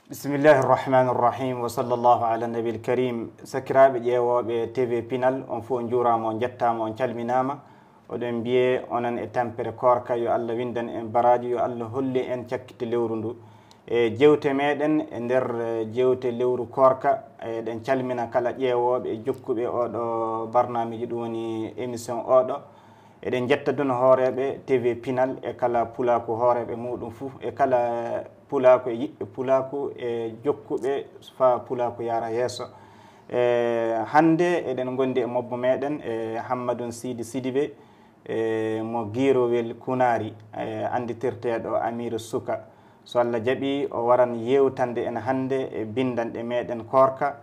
بسم الله الرحمن الرحيم وصلى الله على النبي الكريم. سكراب جيوب تي في بينال اون فو نجورا مون جتا مون calminama oɗon biye onon e tampere korka yo Allah windan en baraji yo Allah holli en cakkite lewru ndu e jewte meɗen e nder jewte lewru korka eɗen calmina kala ƴeewoɓe e jokkuɓe oɗo barnamiji ɗum woni émission oɗo eɗen jetta dun hooreɓe tv pinal e kala pulaku hooreɓe muɗum fou e kala pulaku e yiɓɓe pulaku e jokkuɓe fa pulaku yara yesso hande eɗen gondi e mobbo meɗen e Hammadou Sidi Sidibé mo Guirowel Kunari anditirteɗo Amir Suka. So Allah jaaɓi o waran yewtande en hande e bindanɗe meɗen korka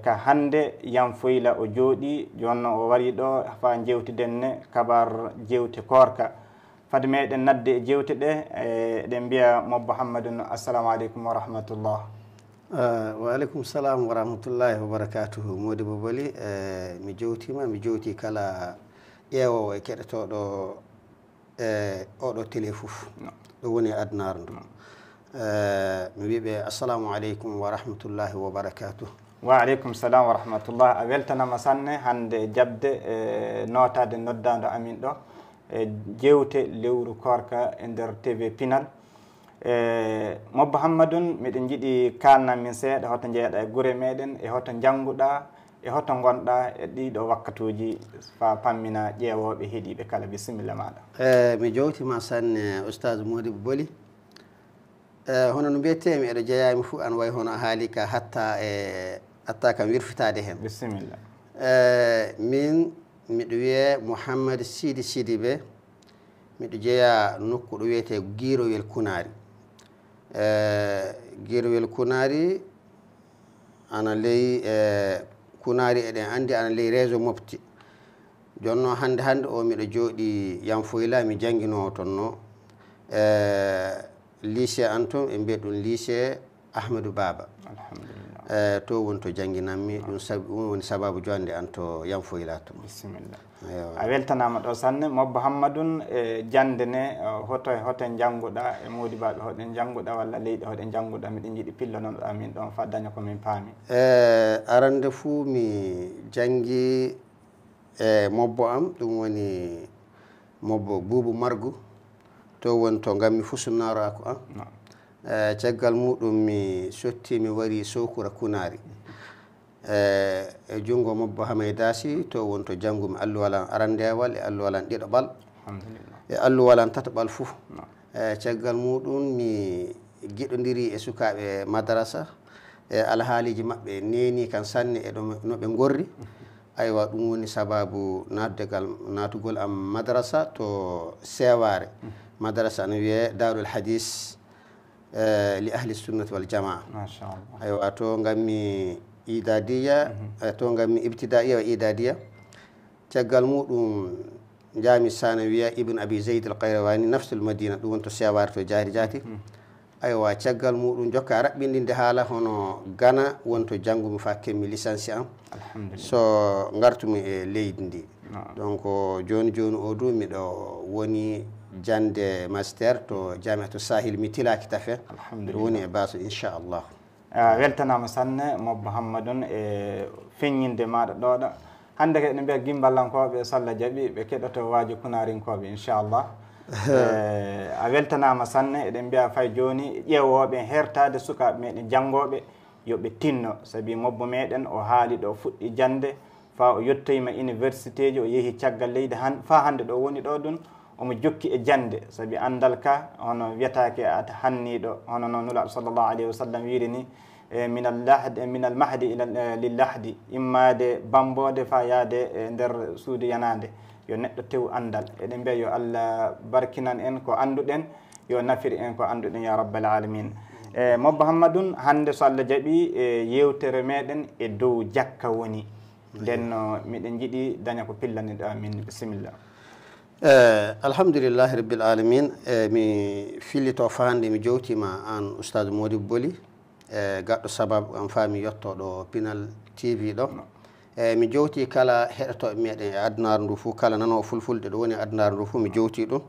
ka hande yam foyla o jooɗi jonno o wari ɗo fa jewtiden ne kabar jewte korka fade meɗen nadde e jewte ɗe eɗen mbiya mobbo Hammadou assalamu aleykum wa rahmatullah. wa aleykum salam wa rahmatullahi wa barakatuhu. Modibo Boli mi jewtima mi jewti kala ƴeewowo e keɗotoɗo oɗo télé fof ɗo woni adnar ndu mi wiɓe assalamu aleykum wa rahmatullahi wa barakatuh. Wa aleykum salam wa rahmatullah. A weltanama sanne hande jabde notade noddado amin ɗo jewte lewru korka e nder tv pinal. Mobbo Hammadou miɗen jiiɗi kalnan min seeɗa hoto jeeyaɗa e guure meɗen e hoto jannguɗa e hoto gonɗa e ɗiɗo wakkatuji fa pammina ƴeewoɓe heeɗiɓe kala. Bisimilla maɗa. Mi jewtima sanne oustade Modibo Boli. Hono no mbiyetemi eɗo jeeyami fou an way hono haali ka hatta kam wirfitade hen. Bisimilla. Min miɗo wiye Mouhammad Sidi Sidibé miɗo jeeya nokku ɗo wiyete Guirowel Kunari. Guirowel Kunari ana ley Kunari eɗen andi ana ley réseau Mopti. Jonno hande o miɗo jooɗi Yanfoyla mi jannginowo tonno lycée an ton ɓe mbiya ɗum lycée Ahmadou Baba. Alhamdulillah. To woni to jangginanmi ɗum woni sababu jonde an to Yanfoyla to. Bisimilla. A weltanama ɗo sanne mobbo Hammadou e jande ne hoten jannguɗa e modibaɓe hoɗen jannguɗa walla leyɗe hoɗen jannguɗa miɗen jiiɗi pillanoɗa min ɗon fa daña komin paami. Arande fuu mi janggi e mobbo am ɗum woni mobbo Boubou Margou to woni to gammi fusunaraku an. Caggal muɗum mi sotti mi wari Sowkura Kunari e junngo mobbo Hamaydasi to woni to janngumi alluwalan arandewal e alluwalan ɗiɗoɓal e alluwalan tatoɓal fof. Caggal muɗum mi giɗodiri e sukaɓe madrasa e alhaaliji maɓɓe neni kan sanne e no ɓe gorri. Aywa ɗum woni sababu natugol am madrasa to Seware. Madrasa no wiye Darul Hadis li ahli sunnati wal jamaa. Machallah. Aywa to gammi idadiya to gammi ibtidaiya wa idadiya. Caggal muɗum jami sanawiya Ibn Abi Zayd al Qayrawani nafsul Madina ɗum woni to Seware to jaari jaati. Aywa caggal muɗum jokka raɓɓindinde haala hono Gana woni to janngumi fa kemmi licencié am. So gartumi e leydi ndi. Donc joni o du miɗo woni jande master to jamiatu Sahil mi tilaki tafe woni e baso inchallah. Weltanama sanne mobbo Hammadou e feññinde maɗa ɗoɗo hande ke ɗe mbiya gimballankoɓe so Allah jaaɓi ɓe keɗoto waaji kunarinkoɓe inchallah. A weltanama sanne eɗen mbiya fay joni ƴeewoɓe hertade sukaɓe meɗen janggoɓe yoɓe tinno saabi mobbo meɗen o haali ɗo fuɗɗi jande fa o yettoyima université ji o yeehi caggal leydi fa hande ɗo woni ɗo ɗum omo jokki e jande saabi andal ka hono wiyatake ata hanniɗo hono noon nulaɗo sallllahu alayhi wa sallam wiiri ni min al mahdi lil lahdi immade bambode fa yaade e nder suudu yanade yo neɗɗo tew andal. Eɗen mbiya yo Allah barkinan en ko anduɗen yo nafir en ko anduɗen ya rabbal alamin. Mobbo Hammadou hande so Allah jaaɓi yewtere meɗen e dow jakka woni nden no miɗen jiiɗi daña ko pillaniɗa min. Bisimillah. Alhamdulillahi rabbil alamin. Mi fillito fande mi jewtima an oustade Modibo Boli gaɗɗo sababu am fa mi yettoɗo Pinal TV ɗo. Mi jewti kala heɗotoɓe meɗen e adnar ndu fou kala nanowo fulfulde ɗo woni adnar ndu fou mi jewti ɗum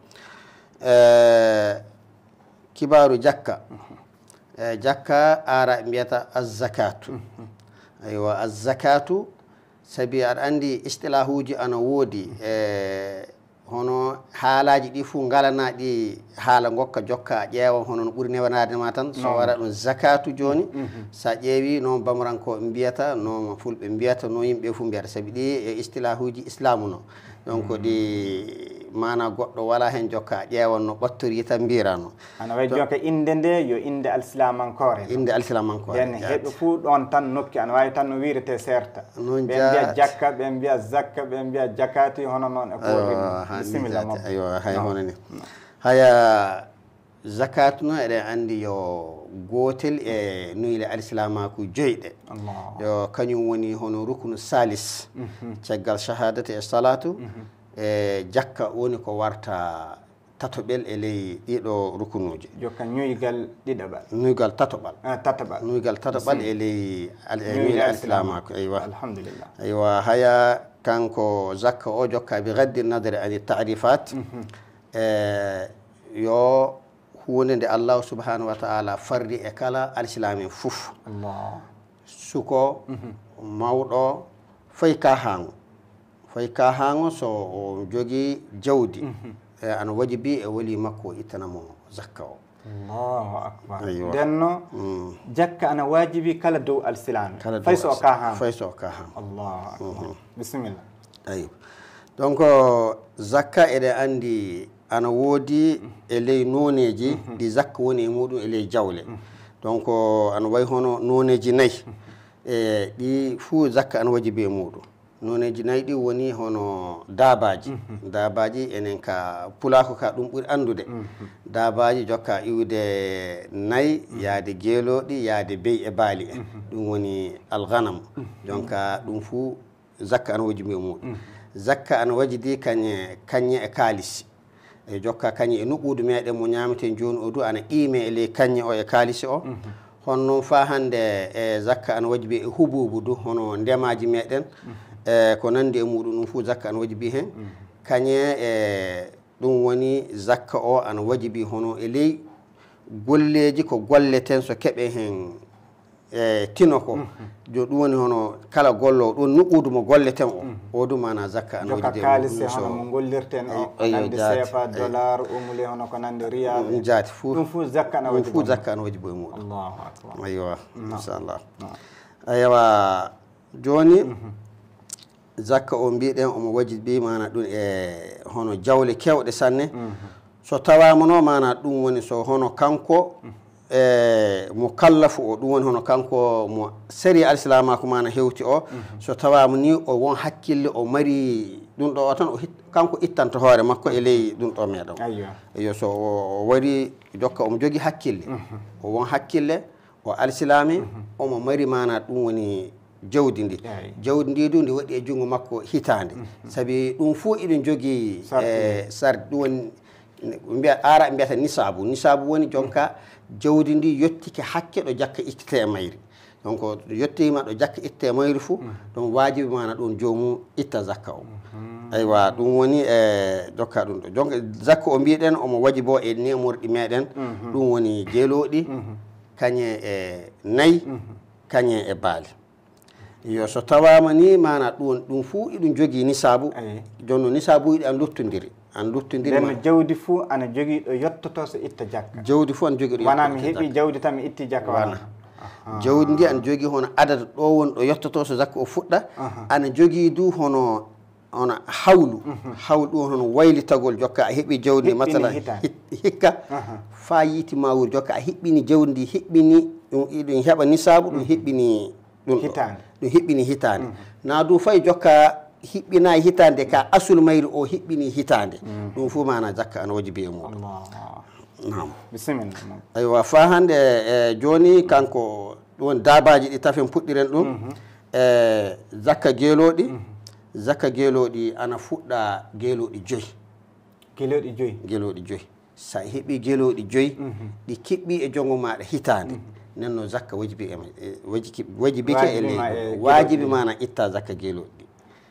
kibaru jakka jakka ara mbiyata az-zakatu aywa az-zakatu sabi aɗa andi istilahuji ana woodi hono haalaji ɗi fuu ngalanaɗi haala gokka jokka ƴeewa hono no ɓuri newanade ma tan so waɗa ɗum zakatu joni sa ƴeewi noon bamarankoɓe mbiyata no fulɓe mbiyata no yimɓe fuu mbiyata saabi ɗi e istilahuji islamu no donc ɗi mana goɗɗo wala hen jokka ƴeewan no ɓattori tan mbirano ana wayi jonka inde nde yo inde alsilamankore inde alsilamankore nden heɓe fuu ɗon tan nokki ana wawi tan no wirete serta ɓe mbiya jakka ɓe mbiya zakka ɓe mbiya jakati hono noon e ko bisimilla mo aywa hay hono ni haya zakatu no eɗen andi yo gotel e nuyile alislamaku joyɗe yo kañum woni hono rukunu salis caggal shahadati e salatu e jakka woni ko warta tatoɓel e ley ɗiɗo rukunuji jokka ñuygal ɗiɗaɓal ñuygal tatoɓal tataɓal ñuygal tatoɓal e ley nuyile alislamaku aywa alhamdulillah aywa haya kanko zakka o jokka bi gaddi nadre ani tarifat yo hunde nde allahu subhanahu wa taala fardi e kala alislamin fof suko mawɗo fayi ka hango so o jogui jawdi ana wajibi e wali makko ittanamo zakka o allahu akbar denno jakka ana wajibi kala dow alsilami fay so ka hango allahu akbar bisimilla ayi donc zakka eɗen andi ana woodi e ley noneji ɗi zakka woni e muɗum e ley jawle donc ana wayi hono noneji nayyi e ɗi fuu zakka ana wajibi e muɗum noneji nayyi ɗi woni hono dabaji enen ka pulako ka ɗum ɓuri andude dabaji jokka iwde nayyi yaade geeloɗi yaade beyi e baali en ɗum woni alganam donc ɗum fuu zakka ana wajibi e muɗum zakka ana wajidi kañe e kaalisi e jokka kañe e nuɓudu meɗen mo ñameten joni o du ana qiime e ley kañe o e kaalisi o hono noon fa hande e zakka ana wajibi e hububu du hono ndemaji meɗen e ko nandi e muɗum ɗum fuu zakka ana wajibi hen kañe e ɗum woni zakka o ana wajibi hono e ley golleji ko golleten so keeɓe hen e tino ko jo ɗum woni hono kala gollo ɗon nuɓudu mo golleten o du mana zakka ana wajibi kalise hono mo gollirten o nande sefa dollar umule hono ko nande riyal jaati fuu ɗum fuu zakka ana wajibi fuu zakka ana wajibi e muɗum allahu akbar aywa inchallah aywa joni zakka o mbiɗen omo wajibi mana ɗum e hono jawle kewɗe sanne so tawama no mana ɗum woni so hono kanko mo kallafu o ɗum woni hono kanko mo séri alislamaku mana hewti o so tawama ni o won hakkille o mari ɗum ɗo o tan kanko ittanta hoore makko e ley ɗum ɗo meɗon eyo so o wari jokka omo jogui hakkille o won hakkille o alislami omo mari mana ɗum woni jawdi ndi du ndi waɗi e junngo makko hitande saabi ɗum fuu iɗum jogui sarde ɗum woni ara mbiyata nisabu woni jonka jawdi ndi yettike hakke ɗo jakka ittete e mayri donc yettima ɗo jakka itte e mayri fuu donc wajibi mana ɗum jomum itta zakka o aywa ɗum woni e jokka ɗum ɗo donc zakka o mbiɗen omo wajibi o e nemorɗi meɗen ɗum woni jeeloɗi kañe e nayyi kañe e baali yo so tawama ni mana ɗum fuu iɗum jogui nisabu jonno nisabu yiɗi an luttodiri nden jawdi fuu ana jogui ɗo yettoto so itta jakka jawdi fuu ana jogui ɗo wona mi heeɓi jawdi tan mi itti jakka wana jawdi ndi ana jogui hono adada ɗo woni ɗo yettoto so zakka o fuɗɗa ana jogui du hono hawlu ɗum hono waylitagol jokka a heeɓi jawdi ndi masalan hikka fa yiiti ma wuuri jokka a hiɓɓini jawdi ndi hiɓɓini ɗum heɓa nisabu ɗum hiɓɓini ɗum hiɓɓini hitande na du fayi jokka hiɓɓinayi hitande ka asul mayri o hiɓɓini hitande ɗum fuu mana zakka ana wajibi e muɗum bisimilla aywa fa hande e joni kanko ɗum dabaji ɗi tafen puɗɗiren ɗum e zakka geeloɗi ana fuɗɗa geeloɗi joyyi sa heeɓi geeloɗi joyyi ɗi kiɓɓi e jongo maɗa hitande nenno zakka wajibike e ley wajibi mana itta zakka geeloɗi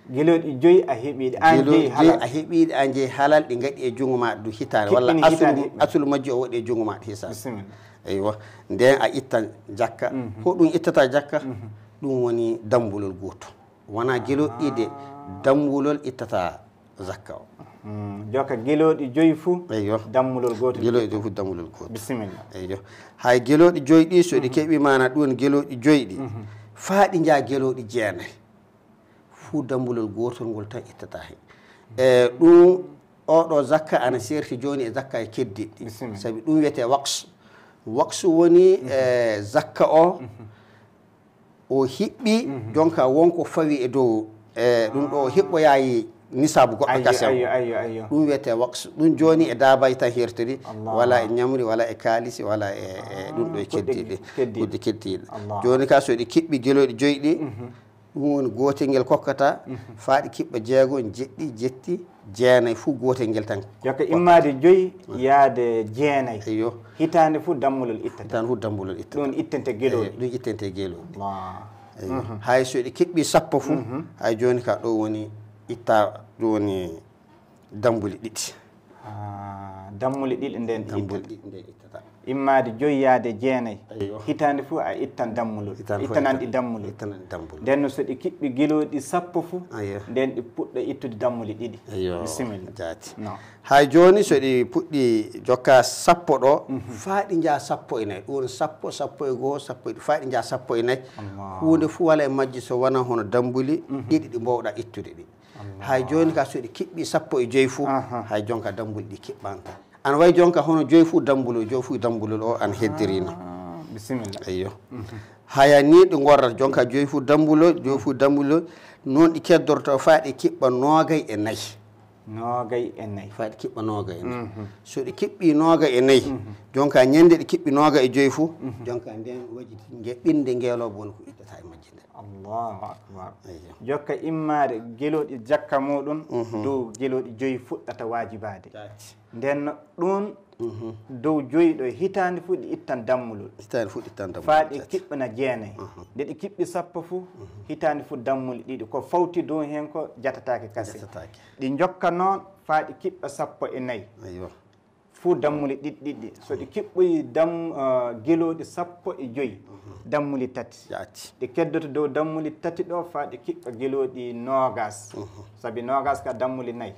geloɗi joyi a heeɓiɗi an jeeyi halal a heeɓiɗi an jeeyi halal ɗi gaɗi e jungo ma du hitande walla asulu majji o waɗi e jungo ma hisabe bisimilla eywa nden a ittan jakka hoɗum ittata jakka ɗum woni dambulol goto wona geloɗiɗe dambulol ittata zakka o joka geloɗi joyi fuu eyyo dammulol goto geloɗi joyi fuu dammulol goto bisimilla eyyo hay geloɗi joyi ɗi so ɗi keeɓi mana ɗum geloɗi joyi ɗi faaɗi jaa geloɗi jeenayi fuu dambulol gotol ngol tan ittata hen e ɗum oɗo zakka ana serti joni e zakka e keddiɗɗi saabi ɗum wiyete waqsu woni zakka o hiɓɓi jonka wonko fawi e dow ɗum ɗo hiɓɓoyayi nisabu goɗɗo gasem ɗum wiyete waqsu ɗum joni e dabayi tan hertori wala e ñamri wala e kaalisi wala e ɗum ɗo e keddiɗi kudde keddiɗe joni ka so ɗi kiɓɓi geloɗi joyi ɗi ɗum woni gotel ngel kokkata faaɗi kiɓɓa jeegom jeɗɗi jetti jeenayyi fuu gotel ngel tan jokka immade joyi yaade jeenayyi eyyo hitande fuu dammulol ittata hitande fuu dammulol ittata ɗum ittente geloɗi ɗum ittente geloɗi eyyo hay so ɗi kiɓɓi sappo fuu hay joni ka ɗo woni itta ɗum woni dambuli ɗiɗi dammuli ɗiɗi nden dammuli ɗiɗi nden ittata immade joyi yaade jeenayyi hitande fuu a ittan dammulol ittananɗi dammulol nden so ɗi kiɓɓi geloɗi sappo fuu nden ɗi puɗɗo ittude dammuli ɗiɗi bisimilla jaati hay joni so ɗi puɗɗi jokka sappo ɗo faaɗi jaa sappo e nayyi ɗum sappo sappo e goho sappo e ɗi faaɗi jaa sappo e nayyi hunde fuu wala e majji so wona hono dambuli ɗiɗi ɗi mbowɗa ittude ɗi hay joni ka so ɗi kiɓɓi sappo e joyi fuu hay jonka dambuli ɗi kiɓɓanta ana wayi jonka hono joyi fuu dambulol o ana heddirino bisimilla eyyo haya ni ɗi gorrata jonka joyi fuu dambulol noon ɗi keddorto faaɗi kiɓɓa noogay e nayyi faaɗi kiɓɓa noogay e nayyi so ɗi kiɓɓi noogay e nayyi jonka ñande ɗi kiɓɓi noogay e joyi fuu jonka nden waɗi ɓinde ngeeloɓe woni ko ittata e majji nde allahu akbar jokka immade geloɗi jakka muɗum dow geloɗi joyi fuɗɗata wajibade nden ɗum dow joyi ɗo hitande fuu ɗi ittan dammulol faaɗi kiɓɓana jeenayyi nde ɗi kiɓɓi sappo fuu hitande fuu dammuli ɗiɗi ko fawti dow hen ko jatatake kase ɗi jokka noon faaɗi kiɓɓa sappo e nayyi fuu dammuli ɗiɗɗiɗɗi so ɗi kiɓɓoyi geloɗi sappo e joyi dammuli tati ɗi keddoto dow dammuli tati ɗo faaɗi kiɓɓa geloɗi nogas saabi nogas ka dammuli nayyi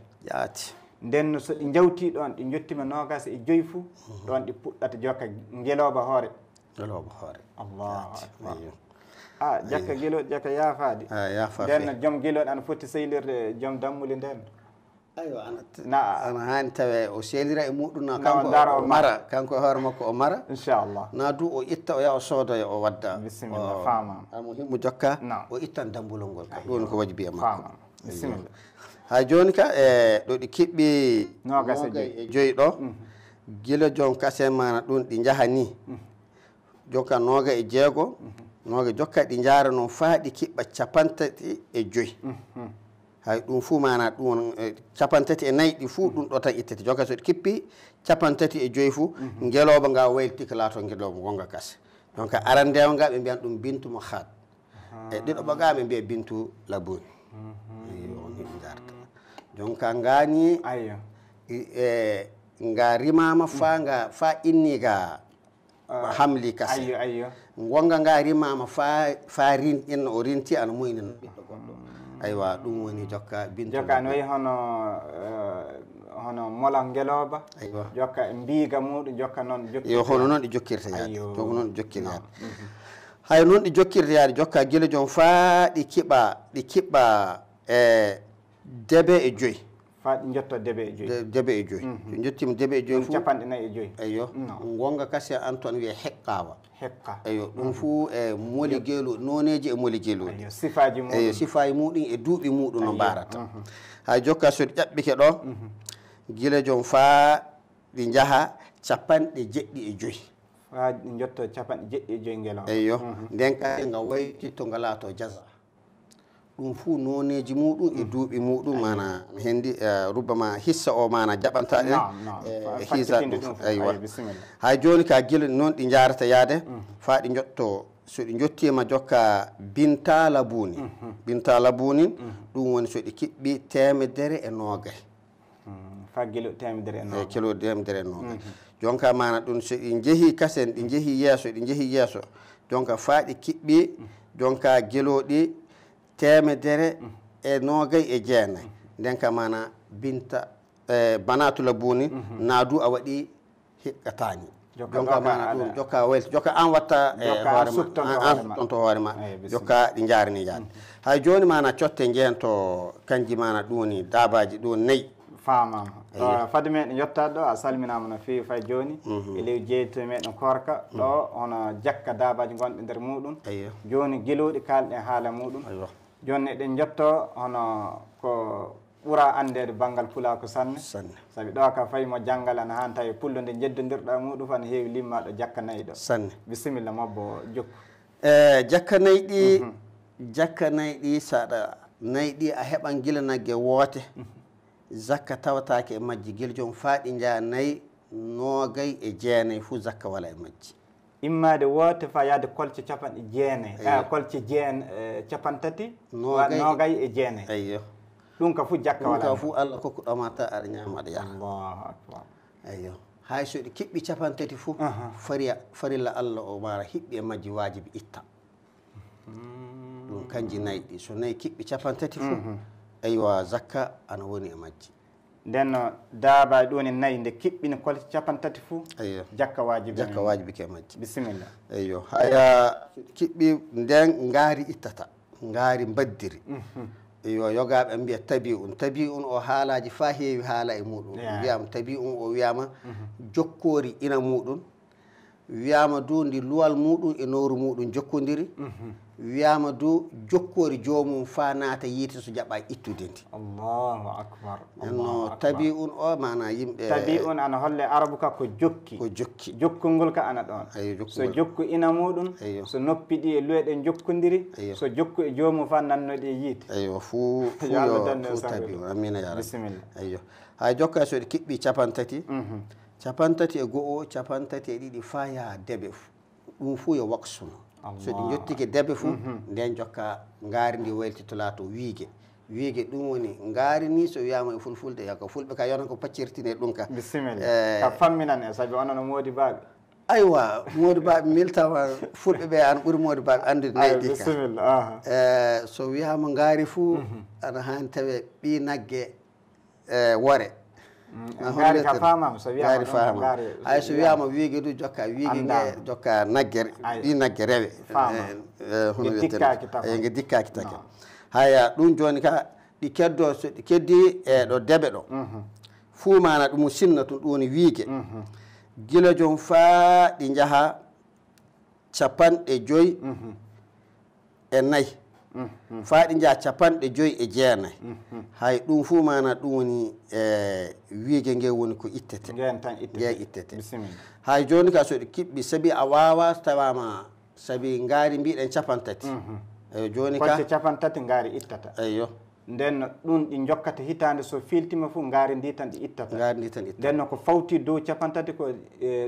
nden so ɗi jawti ɗon ɗi jottima nogas e joyi fuu ɗon ɗi puɗɗata jokka ngeloba hoore allahu akbar jakka geloɗi jakka yaafade nden joom geloɗi ana foti sehlirde joom dammuli nden aywa ana hani tawe o sehlira e muɗum na kanko o mara kanko e hoore makko o mara inchallah na du o itta o yaha o soodoya o wadda bisimilla famam amo himmo jokka o ittan dambulol ngol ka ɗum ko wajibi e makko bisimilla hay joni ka e ɗo ɗi kiɓɓi nogas e joyi ɗo gila joom kase mana ɗum ɗi jaaha ni jokka noga e jeego noga jokka ɗi jaara noon faa ɗi kiɓɓa capantati e joyi hay ɗum fuu mana ɗum capantati e nayyi ɗi fuu ɗum ɗo tan ittete jokka so ɗi kippi capantati e joyi fuu ngeloba nga wayliti ko laato ngeloba gonga kase donc arandewa nga ɓe mbiyan ɗum bintu mo haat e ɗiɗoɓa ga ɓe mbiya bintu laboni donc ngani nga rimama fa inni ga hamli kase gonga nga rimama fa rin inna o rinti ana moynina ɓiɗɗo goɗɗo aywa ɗum woni jokka bintu jokka no wayi hono molal ngeloba jokka e mbiiga muɗum jokka noon yo hono noon ɗi jokkirta yaade donc noon ɗi jokkirta yaade hay noon ɗi jokkirta yaade jokka guila joom fa ɗi kiɓɓa e debe e joyi fa ɗi jotto debe e joyi debe e joyi so jottima debe e joyi fu capanɗe nayyi e joyi eyyo gonga kase an toon wiye heqqawa eyyo ɗum fuu e moli geelu noneji e moli geeluɗi sifaji muɗum eyyo sifaji muɗum e duuɓi muɗum no mbarata hay jokka so ɗi ƴaɓɓike ɗo guila joom fa ɗi jaaha capanɗe jeɗɗi e joyi fa ɗi jotto capanɗe jeɗɗi e joyi ngelo eyyo nden kadi nga wayti to ngala to jasa ɗum fuu noneji muɗum e duuɓi muɗum mana hendi rubbama hissa o mana jaɓantaɗen hiisa ɗum aywa hay joni ka guila noon ɗi jarata yaade fa ɗi jotto so ɗi jottima jokka bintala buuni bintala buuni ɗum woni so ɗi kiɓɓi 120 fa kilo 120 kilo 120 jonka mana ɗum so ɗi jeehi kasen ɗi jeehi yeeso jonka fa ɗi kiɓɓi jonka gueloɗi 120 nden ka mana binta banatula buuni naadu a waɗi hiqqatani jonka mana ɗum jokka welti jokka an watta hoorema to hoorema jokka ɗi jarini jaade hay joni mana cotte jehen to kanji mana ɗum woni dabaji ɗum 4 famama fade meɗen yettaɗo ɗo a salminama no fewi fay joni e ley jeytoye meɗen korka ɗo hono jakka dabaji gonɗe nder muɗum joni gueloɗi kalɗen haala muɗum joni eɗen jetto hono ko ɓuura andede banggal pulako sanne saabi ɗo ka fayi mo janggal ana han tawi pullo nde jeddodirɗa muɗum fana heewi limmaɗo jakka nayyi ɗo sanne bisimilla mabbo jokku jakka nayyi ɗi saɗa nayyi ɗi a heɓan guila naggue woote zakka tawatake e majji guila joom faaɗi jaa 29 fuu zakka wala e majji immade woote fa yaade kolce 9 kolce 3 nogay e 9 ayyo ɗum ka fu jakka wala ɗum ka fu Allah kokkuɗoma ta aɗa ñama aɗa yaha Allahu akbar ayyo hay so ɗi kiɓɓi 3 fuu farilla Allah o mara hiɓɓi e majji wajibi itta ɗum kanji nayyi ɗi so nayyi kiɓɓi 3 fuu aywa zakka ana woni e majji nden daaba ɗoni nayyi nde kiɓɓini kolce 3 fuu jakka wajibi ke majji bisimilla eyyo haya kiɓɓi nden ngaari ittata ngaari mbaddiri yo yogaɓe mbiya tabi un o haalaji fa heewi haala e muɗum wiyama tabi un o wiyama jokkori ina muɗum wiyama du ndi luwal muɗum e nowru muɗum jokkodiri wiyama du jokkori jomum fa naata yiite so jaɓa ittude ndi Allahu akbar no tabi un o mana yimɓe tabi un ana holle arabu ka ko jokki jokkongol ka ana ɗon so jokku ina muɗum so noppi ɗi e luweɗen jokkodiri so jokku e jomum fa nannoɗi e yiite eyyo fu tabi un amina ya rabbi bisimilla eyyo hay jokka so ɗi kiɓɓi 3 50 e go'o 50 e 2 fa yaha deɓe ɗum fuu yo waksuno so ɗi jottike deɓe fuu nden jokka ngaari ndi wayltito laato wiige ɗum woni ngaari ni so wiyama e fulfulde yako fulɓe ka yona ko paccirtine ɗum ka bisimilla ka famminan e saabi onono moodi baɓe aywa moodi baɓe miltama fulɓe ɓe an ɓuuri moodi baɓe andude nayyi ɗi bisimilla so wiyama ngaari fuu ana hani tawe ɓi nagge wore ngaari ka famama so wiyama fama hay so wiyama wiige du jokka wiige nge jokka nagge ɗi nagge rewe hono wiyetee nge dikkaki take haya ɗum joni ka ɗi keddo so ɗi keddi e ɗo deɓe ɗo fuu mana ɗum sinna tum ɗum woni wiige gila jom faa ɗi jaaha 54 faa ɗi jaa 59 hay ɗum fuu mana ɗum woni wiige nge woni ko ittete ittete hay joni ka so ɗi kiɓɓi saabi a wawa tawama saabi ngaari mbiɗen 50 eyo joni ka 50 ngaari ittata eyyo nden ɗum ɗi jokkata hitande so filtima fuu ngaari ndi tan ɗi ittata nden ko fawti dow 50 ko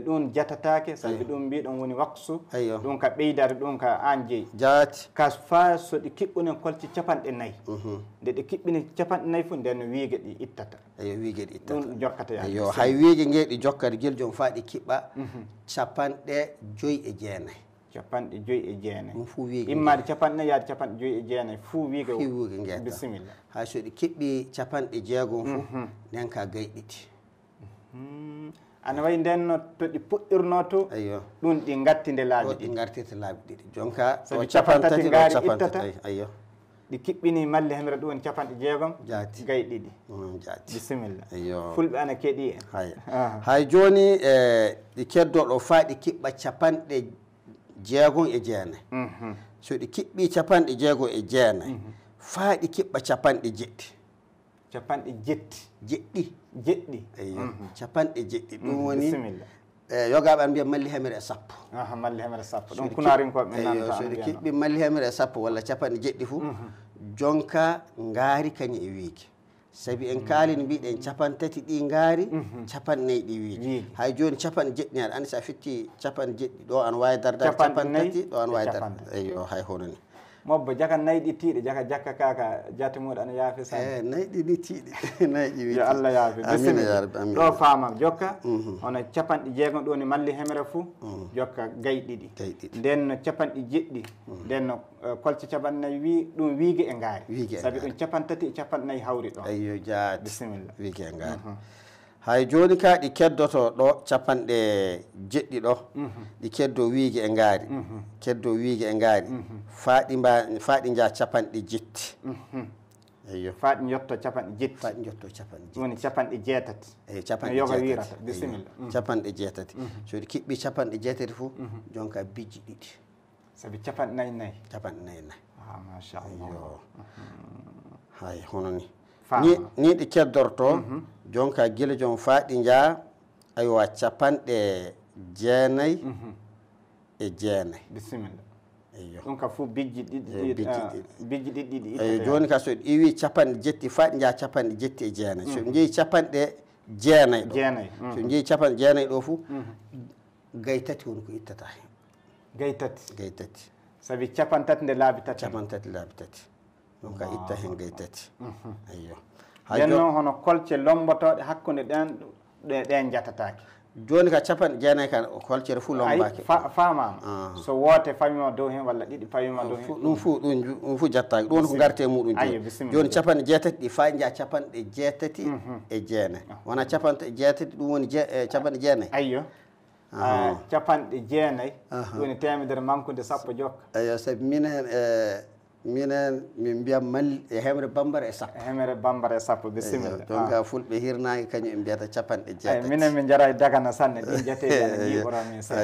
ɗum jatatake sabi ɗum mbiɗon woni waksu ɗum ka ɓeydare ɗum ka an jeeyi jaati ka fa so ɗi kiɓɓunen kolce 4 nde ɗi kiɓɓini 4 fuu nden wiige ɗi ittata eyo wiige ɗi ittata ɗum jokkata eyo hay wiige nge ɗi jokkata guel jom fa ɗi kiɓɓa 59 ɗum fuu wiige immade 4 yaade 59 fuu wiige ngeta bisimilla hay so ɗi kiɓɓi 60 fuu nden ka gayɗiti ana wayi nden to ɗi puɗɗirno to ɗum ɗi gattinde laabi ɗiɗi ɗi gartirta laabi ɗiɗi jonka sabi 50 ngaari ittata ɗi kiɓɓini malle hemre ɗum woni 60 jaati gayɗiɗi jaati bisimilla fulɓe ana keeɗi en hay joni ɗi keddoɗo fa ɗi kiɓɓa 60 so ɗi kiɓɓi 60 faa ɗi kiɓɓa 70 jeɗɗi eyyo 70 ɗum woni yogaɓe an mbiya malli hemere e sappo malli hemere sappo ɗum kunarin koɓe so ɗi kiɓɓi malli hemere e sappo walla 70 fuu jonka ngaari kañum e wiige sabi en kaalini mbiɗen capantati ɗi ngaari capannayyi ɗi wiige hay joni capanɗe jeɗɗi aɗa andi sa fitti capanɗe jeɗɗi ɗo an wawi dardade capantati ɗo an wawi dardade eyyo hay hono ni mobbo jaka nayyi ɗi tiiɗe jaka jakka kaka jati muɗo ana yaafi sa nayyi ɗi ni tiiɗe nayyi ɗi wiide yo Allah yaafi amina ya rabbi amin ɗo famam jokka hono capanɗe jeegom ɗo ni malli hemere fou jokka gay ɗiɗi nden no capanɗe jeɗɗi nden no kolce capannayyi wi ɗum wiige e ngaari saabi ɗum capantati e capannayyi hawri ɗo eyyo jaati bisimilla wiige e ngaari hay joni ka ɗi keddoto ɗo capanɗe jeɗɗi ɗo ɗi keddo wiige e ngaari keddo wiige e ngaari faaɗi jaa capanɗe jetti eyyo faaɗi jotto capanɗe jetti faaɗi jotto capanɗe jetti woni capanɗe jeetati eyi capanɗe yoga wirata bisimilla capanɗe jeetati so ɗi kiɓɓi capanɗe jeetati fof jonka bijji ɗiɗi saabi capanɗe nayyi nayyi capanɗe nayyi nayyi machallah yo hay hono ni ɗi keddorto jonka guila joom faaɗi jaa aywa capanɗe jeenayyi e jeenayyi bisimilla eyyo ɗum ka fof bijji ɗiɗi eyyo joni ka so ɗi iwi capanɗe jetti faaɗi jaa capanɗe jetti e jeenayyi so ɓe jeeyi capanɗe jeenayyi ɗo so ɓe jeeyi capanɗe jeenayyi ɗo fof gay tati woni ko ittata hen gay tati saabi capantati nde laabi tati capantati laabi tati donc a itta hen gay tati eyyo nden noon hono kolce lombotoɗe hakkude ɗen jatatake joni ka capanɗe jeenayyi ka kolcere fuu lombaki famama so woote famima dow hen walla ɗiɗi famima dow hen ɗum fuu jattaki ɗum woni ko garte muɗum joni capanɗe jeetati ɗi faayi jaa capanɗe jeetati e jeenayyi wona capanɗe jeetati ɗum woni capanɗe jeenayyi ayyo capanɗe jeenayyi woni temedere mankude sappo jokka eyyo saabi minen min mbiyam malli e hemre bambara e sappo hemre bambara e sappo bisimilla donc fulɓe hirnaki kañum en mbiyata capanɗe jeetati minen min jara e dagana sanne ɗin jeeteɗi ene jiiɓoromin sa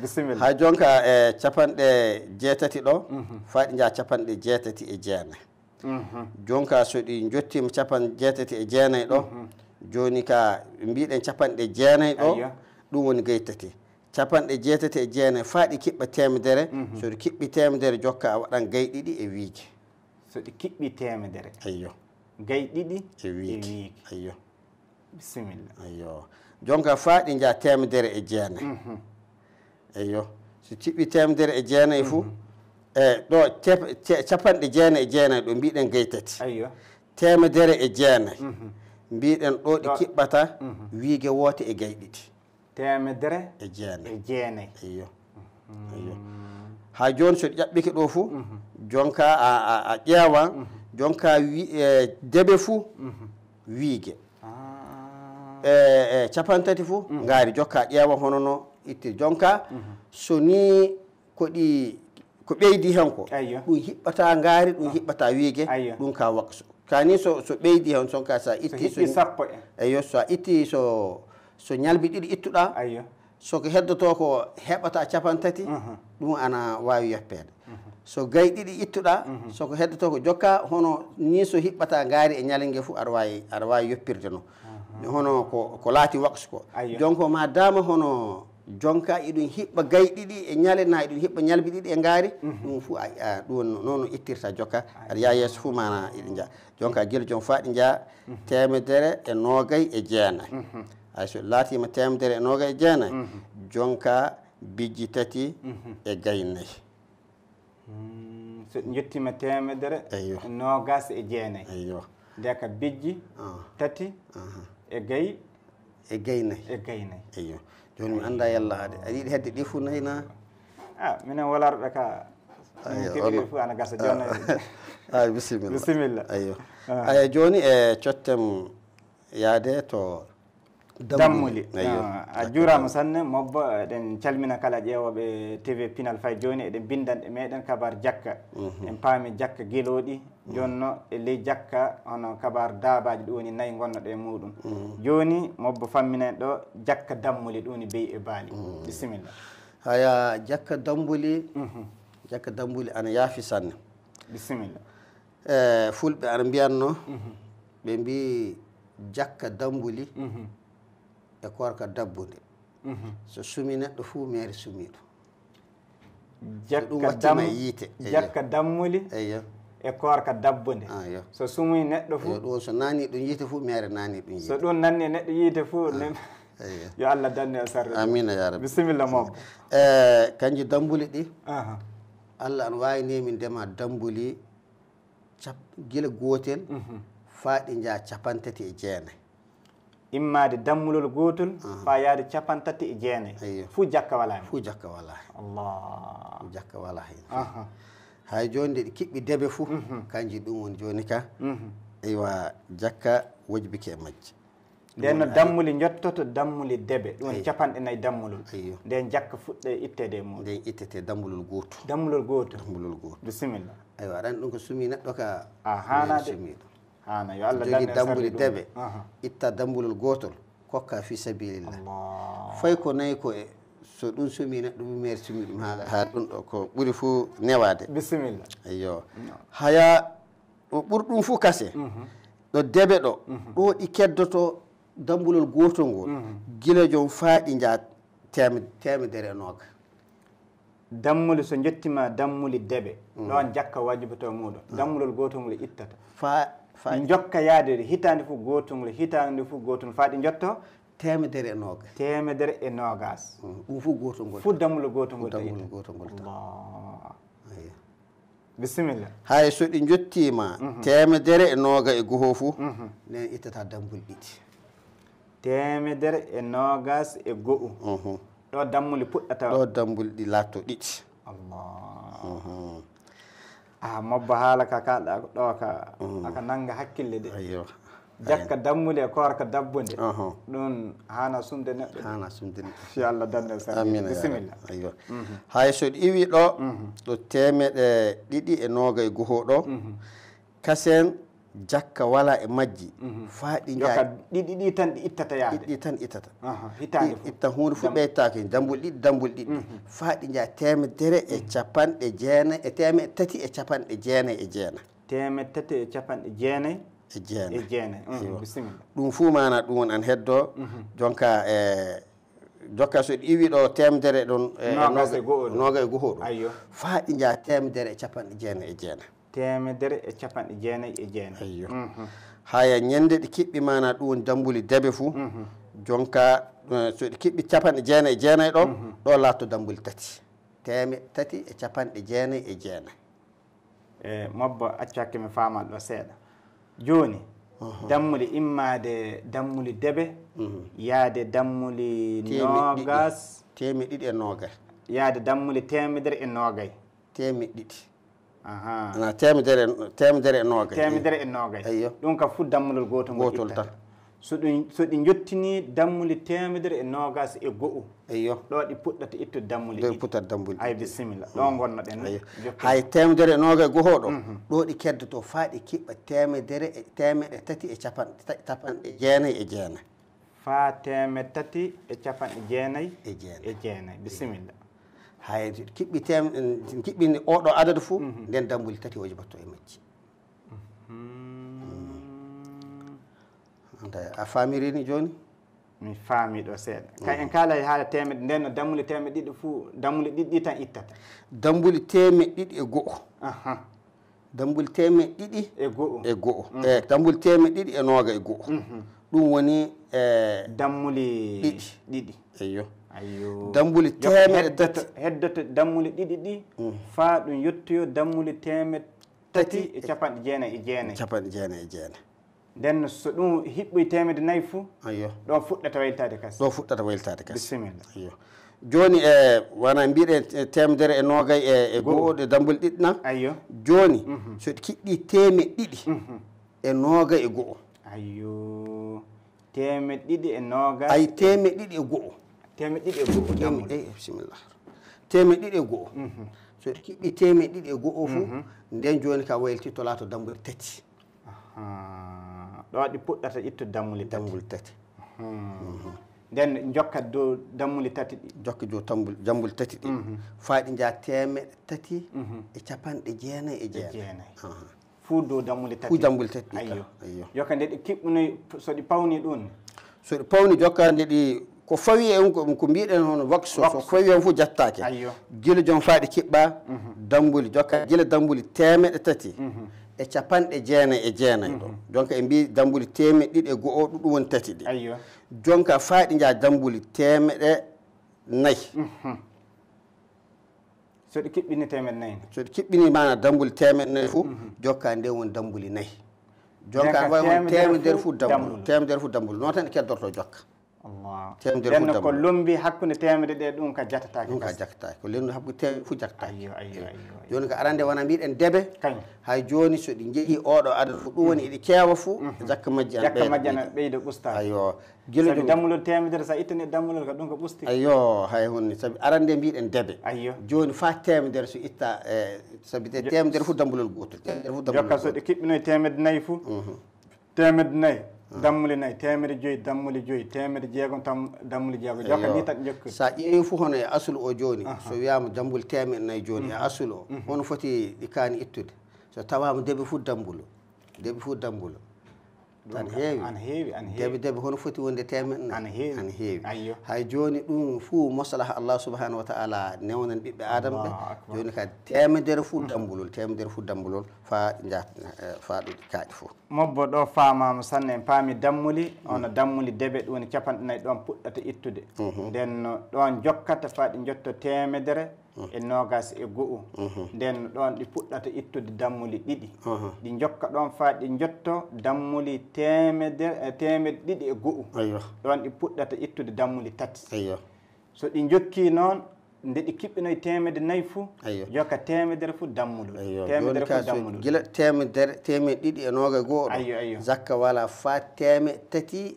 bisimilla ha jonka e capanɗe jeetati ɗo faaɗi jaa capanɗe jeetati e jeenayyi jonka so ɗi jottima capanɗe jeetati e jeenayyi ɗo joni ka mbiɗen capanɗe jeenayyi ɗo ɗum woni gay tati capanɗe jeetati e jeenayyi faaɗi kiɓɓa temedere so ɗi kiɓɓi temedere jokka a waɗan gay ɗiɗi e wiige so ɗi kiɓɓi temedere eyyo gay ɗiɗi e wiige eyyo bisimilla eyyo jonka faaɗi jaa temedere e jeenayyi eyyo so kiɓɓi temedere e jeenayyi fou ɗo capanɗe jeenayyi e jeenayyi ɗo mbiɗen gay tati ayyo temedere e jeenayyi mbiɗen ɗo ɗi kiɓɓata wiige woote e gay ɗiɗi temedere e jeenayyi eyyo ha joni so ɗi ƴaɓɓike ɗo fou jonka a ƴeewa jonka deɓe fou wiige e capantati fou ngaari jokka ƴeewa hono no itti jonka so ni ko ɓeydi hen ko ɗum hiɓɓata ngaari ɗum hiɓɓata wiige ɗum ka wakso kani so ɓeydi hen sonka sa itti sappo eyyo so a itti so ñalbi ɗiɗi ittuɗa soko heddoto ko heɓata capantati ɗum ana wawi yeppede so gay ɗiɗi ittuɗa soko heddoto ko jokka hono ni so hiɓɓata ngaari e ñalngue fou aɗa wawi yoppirde no hono ko laati waksu ko jonko ma dama hono jonka iɗum hiɓɓa gay ɗiɗi e ñale na iɗum hiɓɓa ñalbi ɗiɗi e ngaari ɗum fou ɗum noon ittirta jokka aɗa ya yeeso fou mana iɗi jaa jonka guila joom faaɗi jaa temedere e noogay e jeenayyi hay so laatima temedere e noogay e jeenayyi jonka bijji tati e gay nayyi so jettima temedere nogas e jeenayyi eyyo nde ka bijji tati e gay nayyi eyyo joni mi anda yalla ade aɗa yiiɗi hedde ɗi fuu nayna minen walarɓe ka keɓiri fou ana gasa joni bisimilla eyyo joni e cottem yaade to dammuli a juurama sanne mobbo eɗen calmina kala ƴeewoɓe tv pinal fay joni eɗen bindanɗe meɗen kabar jakka en paami jakka gueloɗi jonno e ley jakka hono kabar dabaji ɗum woni nayyi gonnoɗe e muɗum joni mobbo famminen ɗo jakka dammuli ɗum woni beyi e baali bisimilla haya jakka dambuli ana yaafi sanne bisimilla fulɓe ana mbiyanno ɓe mbi jakka dambuli e korka dabbude so sumi neɗɗo fuu mere sumiɗo ɗum wattima e yiite jakka dammuli eyyo e korka dabbunde so sumuy neɗɗo fuu ɗum so nani ɗum yiite fuu mere nani ɗum yiite so ɗum nanni neɗɗo yiite fuu yo Allah danne e sarde amina ya rabbi bisimilla mom kanji dambuli ɗi Allah an wawini min ndema dambuli gila gotel faaɗi jaa 39 immade dammulol gotol fa yaade 39 fuu jakka wala hen fuu jakka wala hen Allah fuu jakka wala hen hay joni nde ɗi kiɓɓi debe fuu kanji ɗum woni joni ka eywa jakka wojbike e majji nden no dammuli jottoto dammuli debe ɗum woni 40 dammulol nden jakka fuɗɗe ittede e muɗum nden ittete dammulol goto dammulol goto bisimilla eywa aɗani ɗum ko sumi neɗɗo ka hanade hana yo Allah jogi dambuli debe itta dambulol gotol kokka fi sabilillah fay ko nayi ko e so ɗum sumi neɗɗo mere sumi ɗum ha ɗum ɗo ko ɓuuri fuu newade bisimilla eyyo haya ɗo ɓuuri ɗum fuu kase ɗo debe ɗo ɗo ɗi keddoto dambulol gotol ngol gila jom faaɗi jaa temedere e noga dammuli so jettima dammuli debe ɗon jakka wajibato muɗum dammulol gotol ngol ittata ɗi jokka yaade hitande fof gotol hitande fof gotol fa ɗi jotto temedere e noga temedere e nogas ɗum fof gotol ngol fof dammulol gotol ngol dammulol gotol ngol bisimilla hay so ɗi jottima temedere e noga e goho fof nden ittata dambuli ɗiɗi temedere e nogas e go'u ɗo dammuli puɗɗata ɗo dambuli ɗi latto ɗiɗi Allah mobba haala ka kalɗa ɗo ka aka nanga hakkille de jakka dammuli e korka dabbude ɗum hana sumde neɗɗo hana sumde neɗɗo si Allah danne sa bisimilla ayyo hay so ɗi iwi ɗo ɗo temeɗe ɗiɗi e noga e goho ɗo kasen jakka wala e majji faaɗi jaa ɗiɗi tan ɗi ittata yaade ɗiɗi tan ittata hitande itta hunde fof ɓeytaki dambuli ɗiɗi dambuli ɗiɗi faaɗi jaa temedere e capanɗe jeenayi e temeɗe tati e capanɗe jeenayi e jeenayi temeɗe tati e capanɗe jeenayi e jeenayi bisimilla ɗum fuu mana ɗum woni an heddo jonka jokka so ɗi iwi ɗo temedere ɗon noga e goho ɗo faaɗi jaa temedere e capanɗe jeenayi e jeenayi temedere e capanɗe jeenayi e jeenayi ayyo haya ñande ɗi kiɓɓi mana ɗum woni dambuli debe fuu jonka so ɗi kiɓɓi capanɗe jeenayi e jeenayi ɗo ɗo latto dambuli tati temeɗe tati e capanɗe jeenayi e jeenayi e mobba accu hakke mi faman ɗo seeɗa joni dammuli immade dammuli debe yaade dammuli nogas temeɗe ɗiɗi e nogay yaade dammuli temedere e nogay temeɗe ɗiɗi ana temedere e nogay temedere e nogay ɗum ka fuu dammulol gotol tan so ɗi jottini dammuli temedere e nogas e go'u eyyo ɗo ɗi puɗɗata ittude dammuli ɗi puɗɗata dammuli ay bisimilla ɗo gonno ɗen hay temedere e noga e goho ɗo ɗo ɗi keddoto faa ɗi kiɓɓa temeɗe tati e capanɗe jeenayi e jeenayi fa temeɗe tati e capanɗe jeenayi e jeenayi bisimilla hay kiɓɓini oɗo adadu fuu nden dambuli tati o jibatto e majji a famirini joni mi faami ɗo seeɗa kay en kala e haala temeɗe nden no dammuli temeɗe ɗiɗi fuu dammuli ɗiɗi tan ittata dammuli temeɗe ɗiɗi e go'o dammuli temeɗe ɗiɗi e go'o e dammuli temeɗe ɗiɗi e noga e go'o ɗum woni dammuli ɗiɗi eyyo ayyo dammuli temeɗe tati heddoto dammuli ɗiɗi ɗi fa ɗum yettoyo dammuli temeɗe tati e capanɗe jeenayi e jeenayi capanɗe jeenayi e jeenayi nden so ɗum hiɓɓoy temedde nayyi fuu ayyo ɗo fuɗɗata wayltade kas ɗo fuɗɗata wayltade kas bisimilla ayyo joni wona mbiɗe temedere e nogay e goho ɗe dammuli ɗiɗi na ayyo joni soɗi kiɗɗi temeɗe ɗiɗi e nogay e goho ayyo temeɗe ɗiɗi e nogay ay temeɗe ɗiɗi e goho temeɗe ɗiɗi e goho bisimillah temeɗe ɗiɗi e goho soɗi kiɓɓi temeɗe ɗiɗi e goho fuu nden joni ka waylti to laato dammuli tati ɗo ɗi puɗɗata ittude dammuli tati nden jokkat dow dammuli tati ɗi jokka dow dammuli tati ɗi faaɗi jaa temeɗe tati e capanɗe jeenayi e jeenayi fuu dow dammuli tati fuu dammuli tati ayyo jokka nde ɗi kiɓɓunoy so ɗi pawni ɗum so ɗi pawni jokka nde ɗi ko fawi en ko mbiɗen hono wax so fawi on fof jattake gila joom faaɗi kiɓɓa dambuli jokka gila dambuli temeɗe tati e capanɗe jeenayi e jeenayi ɗo jonka e mbi dambuli temeɗe ɗiɗi e go'o ɗuɗum woni tati ɗi ayyo jonka faaɗi jaa dambuli temeɗe nayyi so ɗi kiɓɓini temeɗe nayyi so ɗi kiɓɓini mana dambuli temeɗe nayyi fof jokka nde woni dambuli nayyi jonka way won temedere fof dambulu temedere fof dambulu noon tan ɗi keddorto jokka Allah temedere ko lombi hakkunde temedde ɗe ɗum ka jatataki ɗum ka jatataki ko lendu hakkude temedde fof jatataki ayyo joni ko arande wona mbiɗen debe kañ hay joni so ɗi jeehi oɗo adada fof ɗum woni iɗi keewa fof jakka majji ana ɓeyda ɓusta ayo gila ɗum dammulol temedere sa ittani dammulol ka ɗum ko ɓusti ayo hay honni saabi arande mbiɗen debe ayyo joni fa temedere so itta saabi te temedere fof dammulol gotol temedere fof dammulol jokka so ɗi kiɓɓinoye temedde nayyi fof temedde nayyi dammuli nayyi temedde joyyi dammuli joyyi temedde jeegom dammuli jeegom jokka ni tan jokki sa ƴeewi fof hono e asulu o joni so wiyama dambuli temedde nayyi joni e asulu o hono foti ɗi kaani ittude so tawama deɓe fof dambulo deɓe fof dambulo tan heewi deɓe hono foti wonde temedde nayyi ana heewi ayyo hay joni ɗum fuu maslaha Allah subhanahu wa ta'ala newnan ɓiɓɓe adama ɓe joni ka temedere fof dambulol fa jaat fa ɗo ɗi kaaɗi fof mobbo ɗo famama sanne en paami dammuli ono dammuli deɓe ɗum woni capanɗe nayyi ɗon puɗɗata ittude nden ɗon jokkata fa ɗi jotto temedere e nogas e go'o nden ɗon ɗi puɗɗata ittude dammuli ɗiɗi ɗi jokka ɗon fa ɗi jotto dammuli temedde ɗiɗi e go'o ɗon ɗi puɗɗata ittude dammuli tati so ɗi jokki noon nde ɗi kiɓɓinoye temedde nayyi fuu jokka temedere fof dammulol temedere fof dammulol gila temeɗe ɗiɗi e noga e goho ɗo zakka wala fa temeɗe tati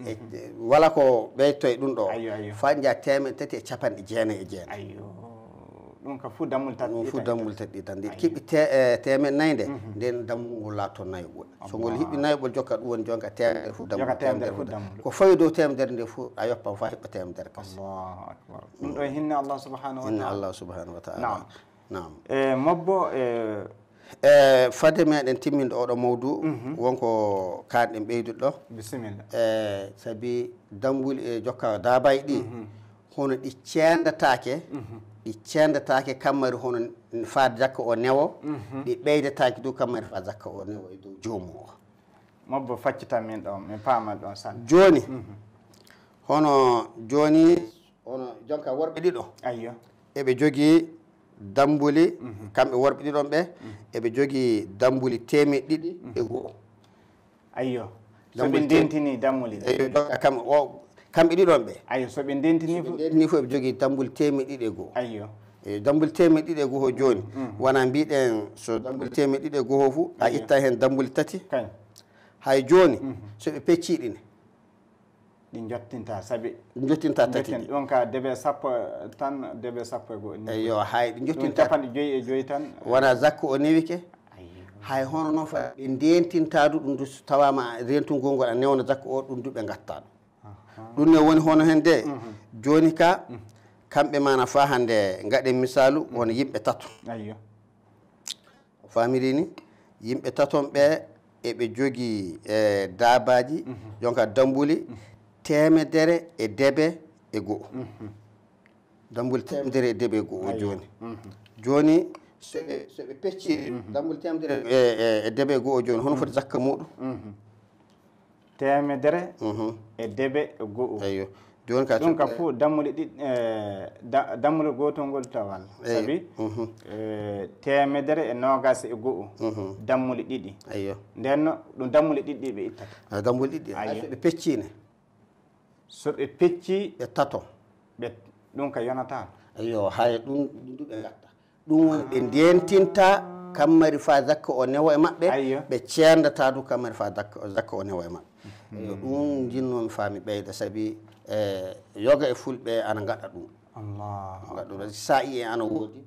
wala ko ɓeyto e ɗum ɗo fa jaa temeɗe tati e capanɗe jeenayi e jeenayi ɗum ka fuu dammuli tati ɗum fuu dammuli tati ɗi tan nde kiɓɓi temeɗe nayyi nde nden dammugol latto nayoɓol so ngol hiɓɓi nayoɓol jokka ɗum woni jonka temedere fof dammuli ko fawi dow temedere nde fof a yoppan fa heɓɓa temedere kas Allahu akbar ɗum ɗo hinne Allah subhanahu wa ta'ala hinne Allah subhanahu wa ta'ala nam mobbo fadde meɗen timminde oɗo mawdu wonko kanɗen ɓeydude ɗo bisimilla saabi dambuli e jokka dabayi ɗi hono ɗi cendatake ɗi cendatake kammari hono fa jakka o newo ɗi ɓeydataki dow kammari fa jakka o newo e dow jomum o mobbo faccitan min ɗon min paman ɗon sanne joni hono joni hono jonka worɓe ɗiɗo ayyo eɓe jogui dambuli kamɓe worɓe ɗiɗon ɓe eɓe jogui dambuli temeɗe ɗiɗi e goho ayyo soɓe ndentini dammuli jonka kamɓe ɗiɗon ɓe ayyo soɓe ndentini fof eɓe jogui dambuli temeɗe ɗiɗi e goho ayyo dambuli temeɗe ɗiɗi e goho joni wona mbiɗen so dambuli temeɗe ɗiɗi e goho fo a itta hen dambuli tati kañ hay joni soɓe pecciɗine ɗi jottinta saabi ɗi jottinta tati ɗon ka deɓe sappo tan deɓe sappo e goho eyyo hay ɗi jottinta capanɗe joyyi e joyyi tan wona zakka o newike hay hono noon fa ɓe ndentintadu ɗum du tawama rentugol ngol a newna zakka o ɗum du ɓe gatta ɗum ne woni hono hen de joni ka kamɓe mana fa hande gaɗen misalu hono yimɓe tato ayyo famiri ni yimɓe taton ɓe eɓe jogui dabaji jonka dambuli temedere e deɓe e goho dambuli temedere e deɓe e goho joni joni soɓe pecci dambuli temedere e deɓe e goho joni hono foti zakka muɗum temedere e deɓe e goho eyyo joni ka ɗum ka fof dammuli ɗiɗi dammule gotol ngol tawal saabi temedere e nogas e goho dammuli ɗiɗi eyyo nden ɗum dammuli ɗiɗɗi ɓe ittata dammuli ɗiɗɗi soɓe peccine soɓe pecci ɓe tato ɓe ɗum ka yonata eyyo hay ɗum ɓe gatta ɗum woni ɓe ndentinta kammari fa zakka o newo e maɓɓe ɓe cendata du kammari fa zakka o newo e maɓɓe eyyo ɗum jinnomi fami ɓeyda saabi yoga e fulɓe ana gaɗa ɗum gaɗa sa'i en ana woodi